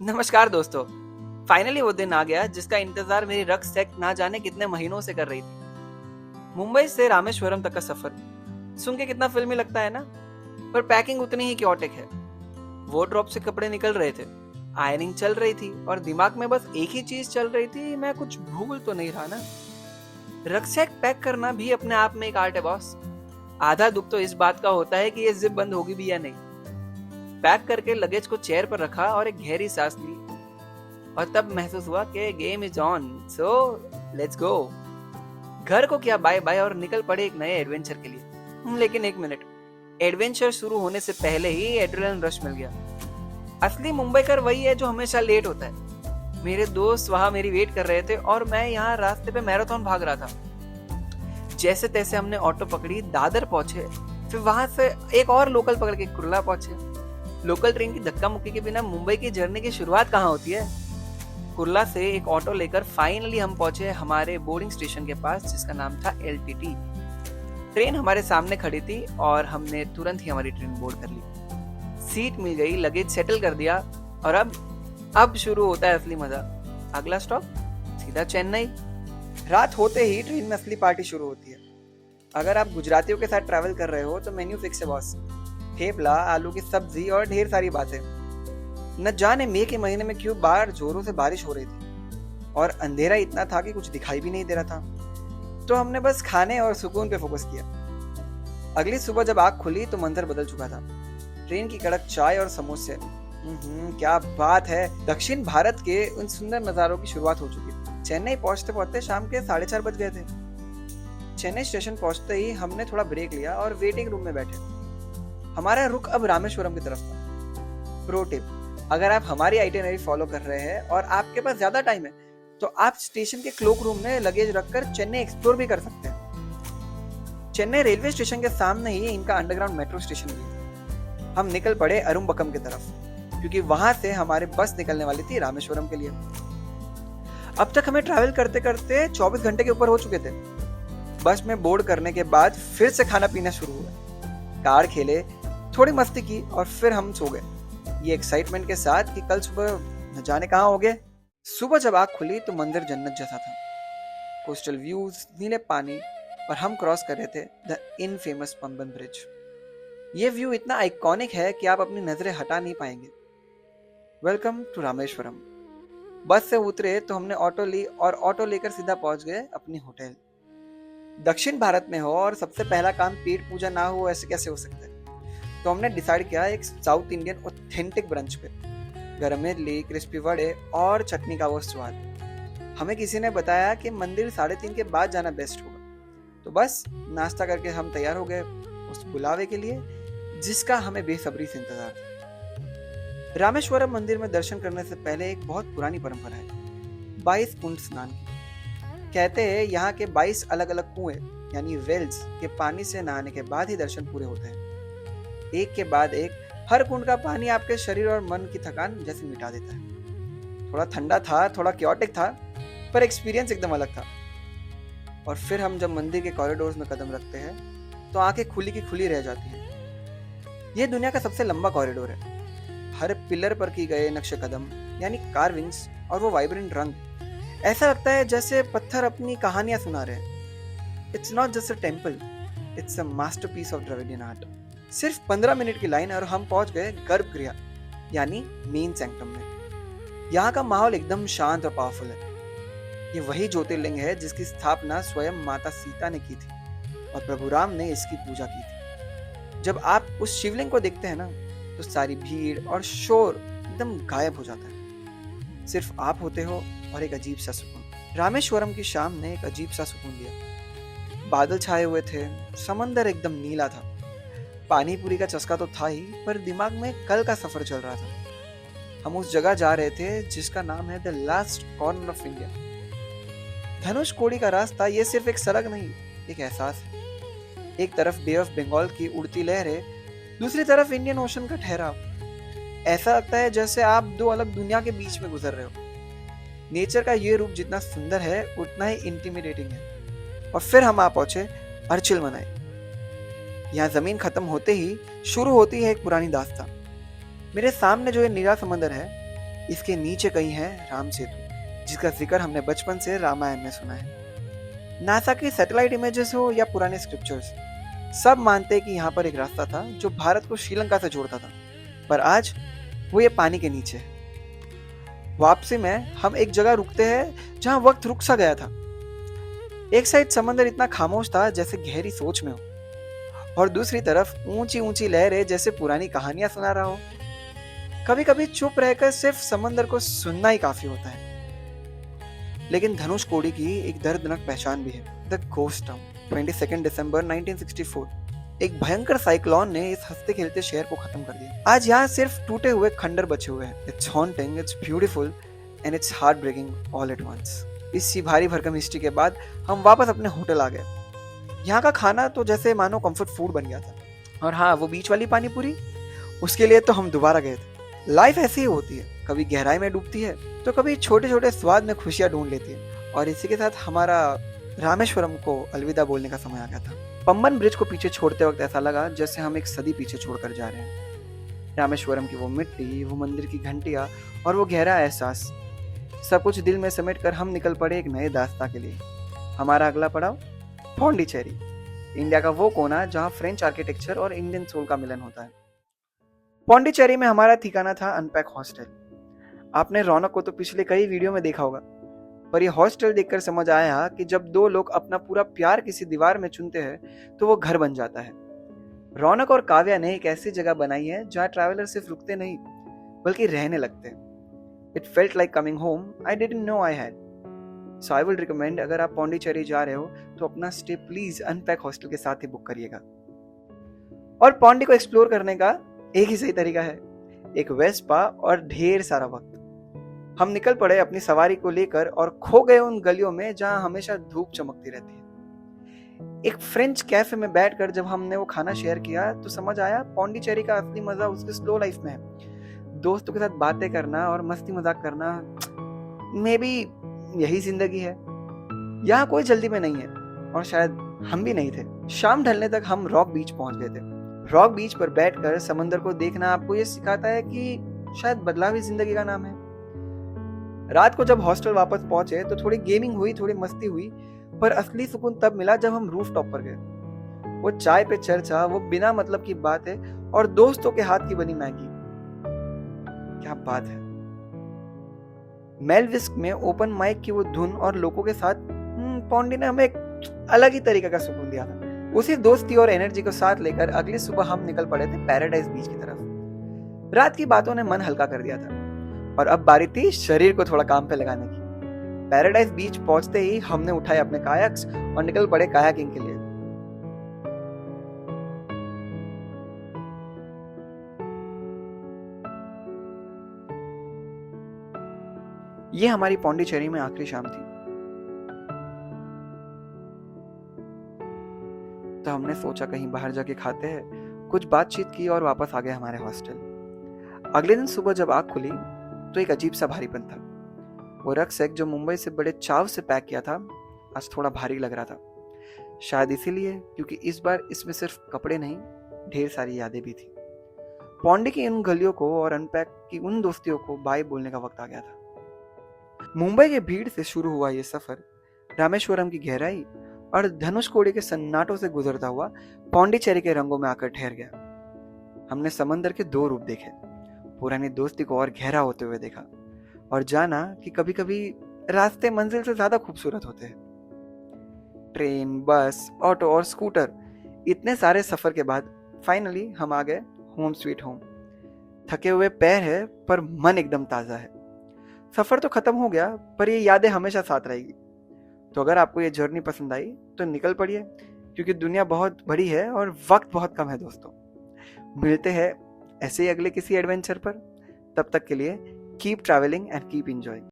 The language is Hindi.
नमस्कार दोस्तों। फाइनली वो दिन आ गया जिसका इंतजार मेरी रक्सैक ना जाने कितने महीनों से कर रही थी। मुंबई से रामेश्वरम तक का सफर सुन के कितना फिल्मी लगता है ना, पर पैकिंग उतनी ही क्योटिक है। वार्डरोब से कपड़े निकल रहे थे, आयरनिंग चल रही थी और दिमाग में बस एक ही चीज चल रही थी, मैं कुछ भूल तो नहीं रहा ना। रक्सैक पैक करना भी अपने आप में एक आर्ट है बॉस। आधा दुख तो इस बात का होता है कि ये जिप बंद होगी भी या नहीं। पैक करके लगेज को चेयर पर रखा और एक गहरी सांस ली, और तब महसूस हुआ कि game is on, so let's go. घर को किया बाय बाय और निकल पड़े एक नए एडवेंचर के लिए। लेकिन एक मिनट, एडवेंचर शुरू होने से पहले ही एड्रेनलिन रश मिल गया। असली मुंबईकर वही है जो हमेशा लेट होता है। मेरे दोस्त वहां मेरी वेट कर रहे थे और मैं यहाँ रास्ते पे मैराथन भाग रहा था। जैसे तैसे हमने ऑटो पकड़ी, दादर पहुंचे, फिर वहां से एक और लोकल पकड़ के कुर्ला पहुंचे। लोकल ट्रेन की धक्का मुक्की के बिना मुंबई की जर्नी की शुरुआत कहाँ होती है। कुर्ला से एक ऑटो लेकर फाइनली हम पहुंचे हमारे बोर्डिंग स्टेशन के पास, जिसका नाम था एलटीटी। ट्रेन हमारे सामने खड़ी थी और हमने तुरंत ही हमारी ट्रेन बोर्ड कर ली। सीट मिल गई, लगेज सेटल कर दिया, और अब शुरू होता है असली मजा। अगला स्टॉप सीधा चेन्नई। रात होते ही ट्रेन में असली पार्टी शुरू होती है। अगर आप गुजरातियों के साथ ट्रैवल कर रहे हो तो मेन्यू फिक्स है बॉस। थेपला, आलू की सब्जी और ढेर सारी बातें। न जाने मई के महीने में क्यों बाहर जोरों से बारिश हो रही थी और अंधेरा इतना था कि कुछ दिखाई भी नहीं दे रहा था। तो हमने बस खाने और सुकून पे फोकस किया। अगली सुबह जब आँख खुली तो मंजर बदल चुका था। ट्रेन की कड़क चाय और समोसे, क्या बात है। दक्षिण भारत के उन सुंदर नजारों की शुरुआत हो चुकी थी। चेन्नई पहुंचते पहुंचते शाम के 4:30 बज गए थे। चेन्नई स्टेशन पहुंचते ही हमने थोड़ा ब्रेक लिया और वेटिंग रूम में बैठे। हमारा रुख अब रामेश्वरम की तरफ था। प्रो टिप, अगर आप हमारी आइटिनरी फॉलो कर रहे हैं और आपके पास ज्यादा टाइम है तो आप स्टेशन के क्लोक रूम में लगेज रखकर चेन्नई एक्सप्लोर भी कर सकते हैं। चेन्नई रेलवे स्टेशन के सामने ही इनका अंडरग्राउंड मेट्रो स्टेशन भी है। हम निकल पड़े अरुम्बक्कम की तरफ, क्योंकि वहां से हमारे बस निकलने वाली थी रामेश्वरम के लिए। अब तक हमें ट्रैवल करते करते 24 घंटे के ऊपर हो चुके थे। बस में बोर्ड करने के बाद फिर से खाना पीना शुरू हुआ। कार्ड खेले, थोड़ी मस्ती की और फिर हम सो गए, ये एक्साइटमेंट के साथ कि कल सुबह न जाने कहाँ हो गए। सुबह जब आँख खुली तो मंदिर जन्नत जैसा था। कोस्टल व्यूज, नीले पानी, और हम क्रॉस कर रहे थे द इनफेमस पंबन ब्रिज। ये व्यू इतना आइकॉनिक है कि आप अपनी नजरें हटा नहीं पाएंगे। Welcome to Rameswaram. बस से उतरे तो हमने ऑटो ली और ऑटो लेकर सीधा पहुंच गए अपनी होटल। दक्षिण भारत में हो और सबसे पहला काम पेट पूजा ना हो, ऐसे कैसे हो सकता है। तो हमने डिसाइड किया एक साउथ इंडियन ऑथेंटिक ब्रंच पे। गरम इडली, क्रिस्पी वड़े और चटनी का वो स्वाद। हमें किसी ने बताया कि मंदिर 3:30 के बाद जाना बेस्ट होगा। तो बस नाश्ता करके हम तैयार हो गए उस बुलावे के लिए, जिसका हमें बेसब्री से इंतजार था। रामेश्वरम मंदिर में दर्शन करने से पहले एक बहुत पुरानी परंपरा है, 22 कुंड स्नान की। कहते हैं यहाँ के 22 अलग अलग कुएं यानी वेल्स के पानी से नहाने के बाद ही दर्शन पूरे होते हैं। एक के बाद एक हर कुंड का पानी आपके शरीर और मन की थकान जैसे मिटा देता है। थोड़ा ठंडा था, थोड़ा क्योटिक था, पर एक्सपीरियंस एकदम अलग था। और फिर हम जब मंदिर के कॉरिडोर्स में कदम रखते हैं तो आंखें खुली की खुली रह जाती हैं। यह दुनिया का सबसे लंबा कॉरिडोर है। हर पिलर पर की गए नक्शे कदम यानी कार्विंग्स और वो वाइब्रेंट रंग, ऐसा लगता है जैसे पत्थर अपनी कहानियां सुना रहे हैं। It's not just a temple, it's a masterpiece of Dravidian art. सिर्फ 15 मिनट की लाइन और हम पहुंच गए गर्भगृह यानी मेन सैंक्टम में। यहाँ का माहौल एकदम शांत और पावरफुल है। ये वही ज्योतिर्लिंग है जिसकी स्थापना स्वयं माता सीता ने की थी और प्रभु राम ने इसकी पूजा की थी। जब आप उस शिवलिंग को देखते हैं ना, तो सारी भीड़ और शोर एकदम गायब हो जाता है। सिर्फ आप होते हो और एक अजीब सा सुकून। रामेश्वरम की शाम ने एक अजीब सा सुकून दिया। बादल छाए हुए थे, समंदर एकदम नीला था। पानी पूरी का चस्का तो था ही, पर दिमाग में कल का सफर चल रहा था। हम उस जगह जा रहे थे जिसका नाम है the last corner of India. Dhanushkodi का रास्ता ये सिर्फ एक सड़क नहीं, एक एहसास है। एक तरफ बे ऑफ बंगाल की उड़ती लहरें, दूसरी तरफ इंडियन ओशन का ठहराव। ऐसा लगता है जैसे आप दो अलग दुनिया के बीच में गुजर रहे हो। नेचर का ये रूप जितना सुंदर है उतना ही इंटिमिडेटिंग है। और फिर हम आ पहुंचे अर्चिल मनाई। यहाँ जमीन खत्म होते ही शुरू होती है एक पुरानी दास्तां। मेरे सामने जो ये नीला समंदर है, इसके नीचे कहीं है राम सेतु, जिसका जिक्र हमने बचपन से रामायण में सुना है। नासा की सैटेलाइट इमेजेस हो या पुराने स्क्रिप्चर्स, सब मानते हैं कि यहाँ पर एक रास्ता था जो भारत को श्रीलंका से जोड़ता था, पर आज वो ये पानी के नीचे है। वापसी में हम एक जगह रुकते हैं जहां वक्त रुक सा गया था। एक साइड समंदर इतना खामोश था जैसे गहरी सोच में हो, और दूसरी तरफ ऊंची ऊंची लहरें जैसे पुरानी कहानियां सुना रहा हो। कभी कभी चुप रहकर सिर्फ समंदर को सुनना ही काफी होता है। लेकिन धनुषकोडी की एक दर्दनाक पहचान भी है, द घोस्ट टाउन। 22 दिसंबर 1964 एक भयंकर साइक्लोन ने इस हंसते खेलते शहर को खत्म कर दिया। आज यहाँ सिर्फ टूटे हुए खंडर बचे हुए हैं। It's haunting, it's beautiful and it's heart breaking all at once. इसी भारी भरकम हिस्ट्री के बाद हम वापस अपने होटल आ गए। यहाँ का खाना तो जैसे मानो कंफर्ट फूड बन गया था। और हाँ, वो बीच वाली पानी पूरी, उसके लिए तो हम दोबारा गए थे। लाइफ ऐसी ही होती है, कभी गहराई में डूबती है तो कभी छोटे छोटे स्वाद में खुशियां ढूंढ लेती है। और इसी के साथ हमारा रामेश्वरम को अलविदा बोलने का समय आ गया था। पंबन ब्रिज को पीछे छोड़ते वक्त ऐसा लगा जैसे हम एक सदी पीछे छोड़कर जा रहे हैं। रामेश्वरम की वो मिट्टी, वो मंदिर की घंटियां और वो गहरा एहसास, सब कुछ दिल में समेट कर हम निकल पड़े एक नए दास्ता के लिए। हमारा अगला पड़ाव पौंडीचेरी, इंडिया का वो कोना जहां फ्रेंच आर्किटेक्चर और इंडियन सोल का मिलन होता है। पौंडीचेरी में हमारा ठिकाना था अनपैक हॉस्टल। आपने रौनक को तो पिछले कई वीडियो में देखा होगा, पर यह हॉस्टल देखकर समझ आया कि जब दो लोग अपना पूरा प्यार किसी दीवार में चुनते हैं तो वो घर बन जाता है। रौनक और काव्या ने एक ऐसी जगह बनाई है जहां ट्रैवलर सिर्फ रुकते नहीं बल्कि रहने लगते हैं। It felt like coming home I didn't know I had. So I will recommend, अगर आप पौंडीचेरी जा रहे हो तो अपना स्टे प्लीज अनपैक हॉस्टल के साथ ही बुक करिएगा। और पौंडी को एक्सप्लोर करने का एक ही सही तरीका है, एक वेस्पा और ढेर सारा वक्त। हम निकल पड़े अपनी सवारी को लेकर और खो गए उन गलियों में जहां हमेशा धूप चमकती रहती है। एक फ्रेंच कैफे में बैठकर जब हमने वो खाना शेयर किया तो समझ आया पौंडीचेरी का असली मजा उसके स्लो लाइफ में है। दोस्तों के साथ बातें करना और मस्ती मजाक करना, मे बी यही जिंदगी है। यहाँ कोई जल्दी में नहीं है और शायद हम भी नहीं थे। शाम ढलने तक हम रॉक बीच पहुंच गए थे। रॉक बीच पर बैठकर समंदर को देखना आपको ये सिखाता है कि शायद बदलाव ही जिंदगी का नाम है। रात को जब हॉस्टल वापस पहुंचे तो थोड़ी गेमिंग हुई, थोड़ी मस्ती हुई, पर असली सुकून तब मिला जब हम रूफ टॉप पर गए। वो चाय पे चर्चा, वो बिना मतलब की बातें और दोस्तों के हाथ की बनी मैगी, क्या बात है। मेलविस्क में ओपन माइक की वो धुन और लोगों के साथ पौंडी ने हमें एक अलग ही तरीके का सुकून दिया था। उसी दोस्ती और एनर्जी को साथ लेकर अगली सुबह हम निकल पड़े थे पैराडाइज बीच की तरफ। रात की बातों ने मन हल्का कर दिया था और अब बारी थी शरीर को थोड़ा काम पे लगाने की। पैराडाइज बीच पहुंचते ही हमने उठाए अपने कायाक्स और निकल पड़े कायाकिंग के लिए। ये हमारी पौंडीचेरी में आखिरी शाम थी। तो हमने सोचा कहीं बाहर जाके खाते हैं, कुछ बातचीत की और वापस आ गए हमारे हॉस्टल। अगले दिन सुबह जब आँख खुली तो एक अजीब सा भारीपन था। वो रक्सैक जो मुंबई से बड़े चाव से पैक किया था आज थोड़ा भारी लग रहा था। शायद इसीलिए क्योंकि इस बार इसमें सिर्फ कपड़े नहीं, ढेर सारी यादें भी थी। पौंडी की इन गलियों को और अनपैक की उन दोस्तियों को बाय बोलने का वक्त आ गया था। मुंबई के भीड़ से शुरू हुआ ये सफर रामेश्वरम की गहराई और धनुषकोडी के सन्नाटों से गुजरता हुआ पौंडीचेरी के रंगों में आकर ठहर गया। हमने समंदर के दो रूप देखे, पुरानी दोस्ती को और गहरा होते हुए देखा और जाना कि कभी कभी रास्ते मंजिल से ज्यादा खूबसूरत होते हैं। ट्रेन, बस, ऑटो और स्कूटर, इतने सारे सफर के बाद फाइनली हम आ गए होम स्वीट होम। थके हुए पैर है पर मन एकदम ताजा है। सफर तो खत्म हो गया पर ये यादें हमेशा साथ रहेगी। तो अगर आपको ये जर्नी पसंद आई तो निकल पड़िए, क्योंकि दुनिया बहुत बड़ी है और वक्त बहुत कम है दोस्तों। मिलते हैं ऐसे ही अगले किसी एडवेंचर पर। तब तक के लिए keep travelling and keep enjoying.